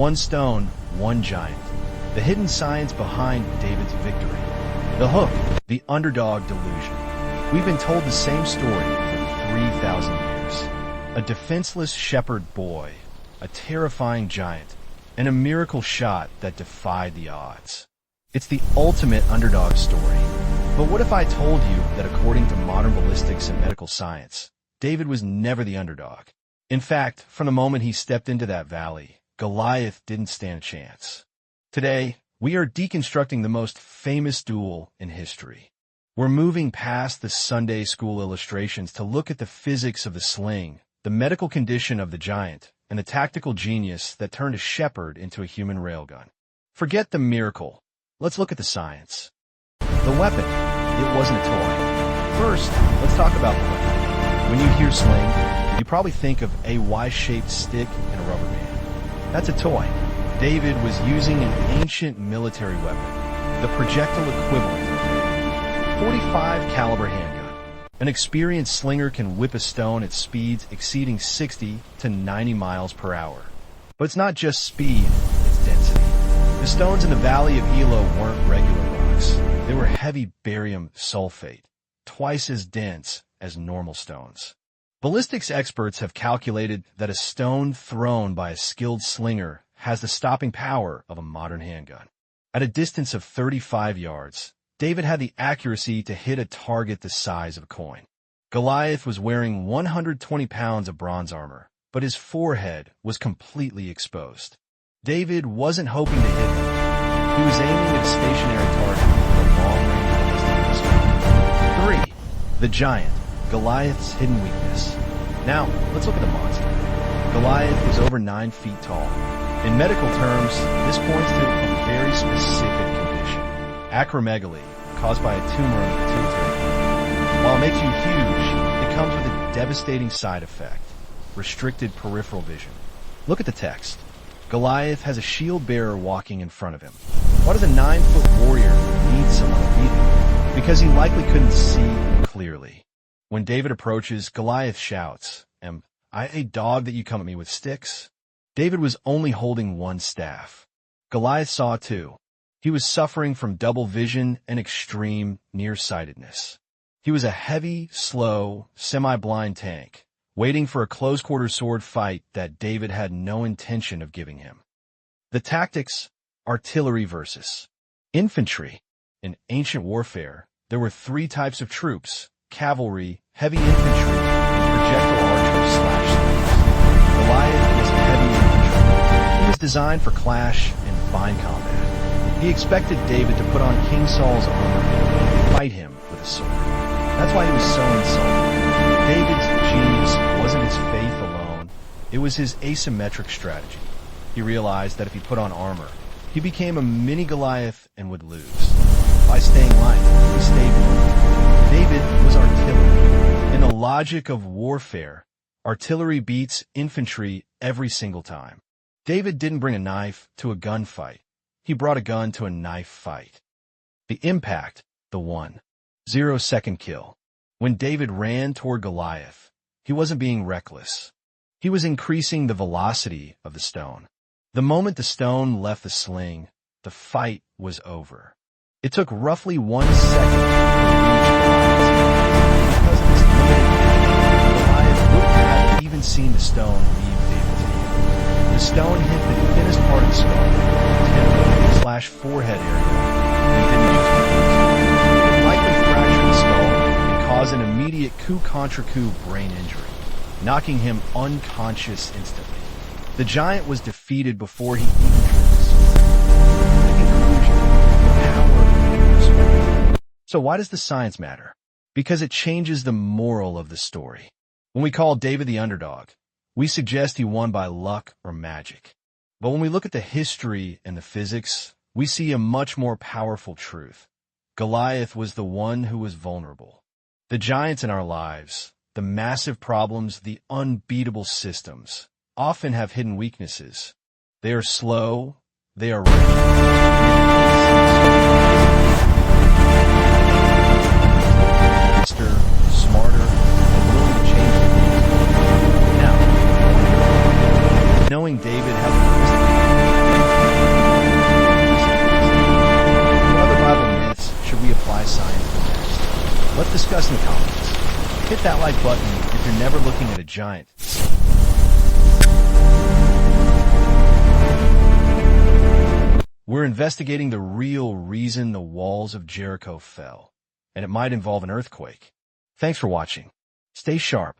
One stone, one giant. The hidden science behind David's victory. The hook, the underdog delusion. We've been told the same story for 3,000 years. A defenseless shepherd boy, a terrifying giant, and a miracle shot that defied the odds. It's the ultimate underdog story. But what if I told you that according to modern ballistics and medical science, David was never the underdog? In fact, from the moment he stepped into that valley, Goliath didn't stand a chance. Today, we are deconstructing the most famous duel in history. We're moving past the Sunday school illustrations to look at the physics of the sling, the medical condition of the giant, and the tactical genius that turned a shepherd into a human railgun. Forget the miracle. Let's look at the science. The weapon, it wasn't a toy. First, let's talk about the weapon. When you hear sling, you probably think of a Y-shaped stick and a rubber band. That's a toy. David was using an ancient military weapon, the projectile equivalent of a 45 caliber handgun. An experienced slinger can whip a stone at speeds exceeding 60 to 90 miles per hour. But it's not just speed, it's density. The stones in the valley of Elah weren't regular rocks. They were heavy barium sulfate, twice as dense as normal stones. Ballistics experts have calculated that a stone thrown by a skilled slinger has the stopping power of a modern handgun. At a distance of 35 yards, David had the accuracy to hit a target the size of a coin. Goliath was wearing 120 pounds of bronze armor, but his forehead was completely exposed. David wasn't hoping to hit him. He was aiming at a stationary target with a long-range ballistic pistol. 3. The giant, Goliath's hidden weakness. Now, let's look at the monster. Goliath was over 9 feet tall. In medical terms, this points to a very specific condition, acromegaly, caused by a tumor of the pituitary gland. While it makes you huge, it comes with a devastating side effect, restricted peripheral vision. Look at the text. Goliath has a shield bearer walking in front of him. Why does a 9-foot warrior need someone to lead him? Because he likely couldn't see clearly. When David approaches, Goliath shouts, "Am I a dog that you come at me with sticks?" David was only holding one staff. Goliath saw too. He was suffering from double vision and extreme nearsightedness. He was a heavy, slow, semi-blind tank, waiting for a close-quarter sword fight that David had no intention of giving him. The tactics, artillery versus infantry. In ancient warfare, there were 3 types of troops: cavalry, heavy infantry, and projectile archers/slingers. Goliath was heavy infantry. He was designed for clash and fine combat. He expected David to put on King Saul's armor and fight him with a sword. That's why he was so insulted. David's genius wasn't his faith alone, it was his asymmetric strategy. He realized that if he put on armor, he became a mini Goliath and would lose. By staying light, he stayed low. David was artillery. In the logic of warfare, artillery beats infantry every single time. David didn't bring a knife to a gunfight. He brought a gun to a knife fight. The impact, the 1-0 kill. When David ran toward Goliath, he wasn't being reckless. He was increasing the velocity of the stone. The moment the stone left the sling, the fight was over. It took roughly 1 second to reach Goliath. Because of this limited vision, Goliath wouldn't have even seen the stone leave David's hand. The stone hit the thinnest part of the skull, temple/forehead area, and it didn't just hurt. It likely fractured the skull and caused an immediate coup contre coup brain injury, knocking him unconscious instantly. The giant was defeated before he even drew the sword. The conclusion, the power of the. So why does the science matter? Because it changes the moral of the story. When we call David the underdog, we suggest he won by luck or magic. But when we look at the history and the physics, we see a much more powerful truth. Goliath was the one who was vulnerable. The giants in our lives, the massive problems, the unbeatable systems, often have hidden weaknesses. They are slow, they are rigid. Faster, smarter, and willing to change things. Now, knowing David has a discuss in the comments. Hit that like button if you're never looking at a giant. We're investigating the real reason the walls of Jericho fell, and it might involve an earthquake. Thanks for watching. Stay sharp.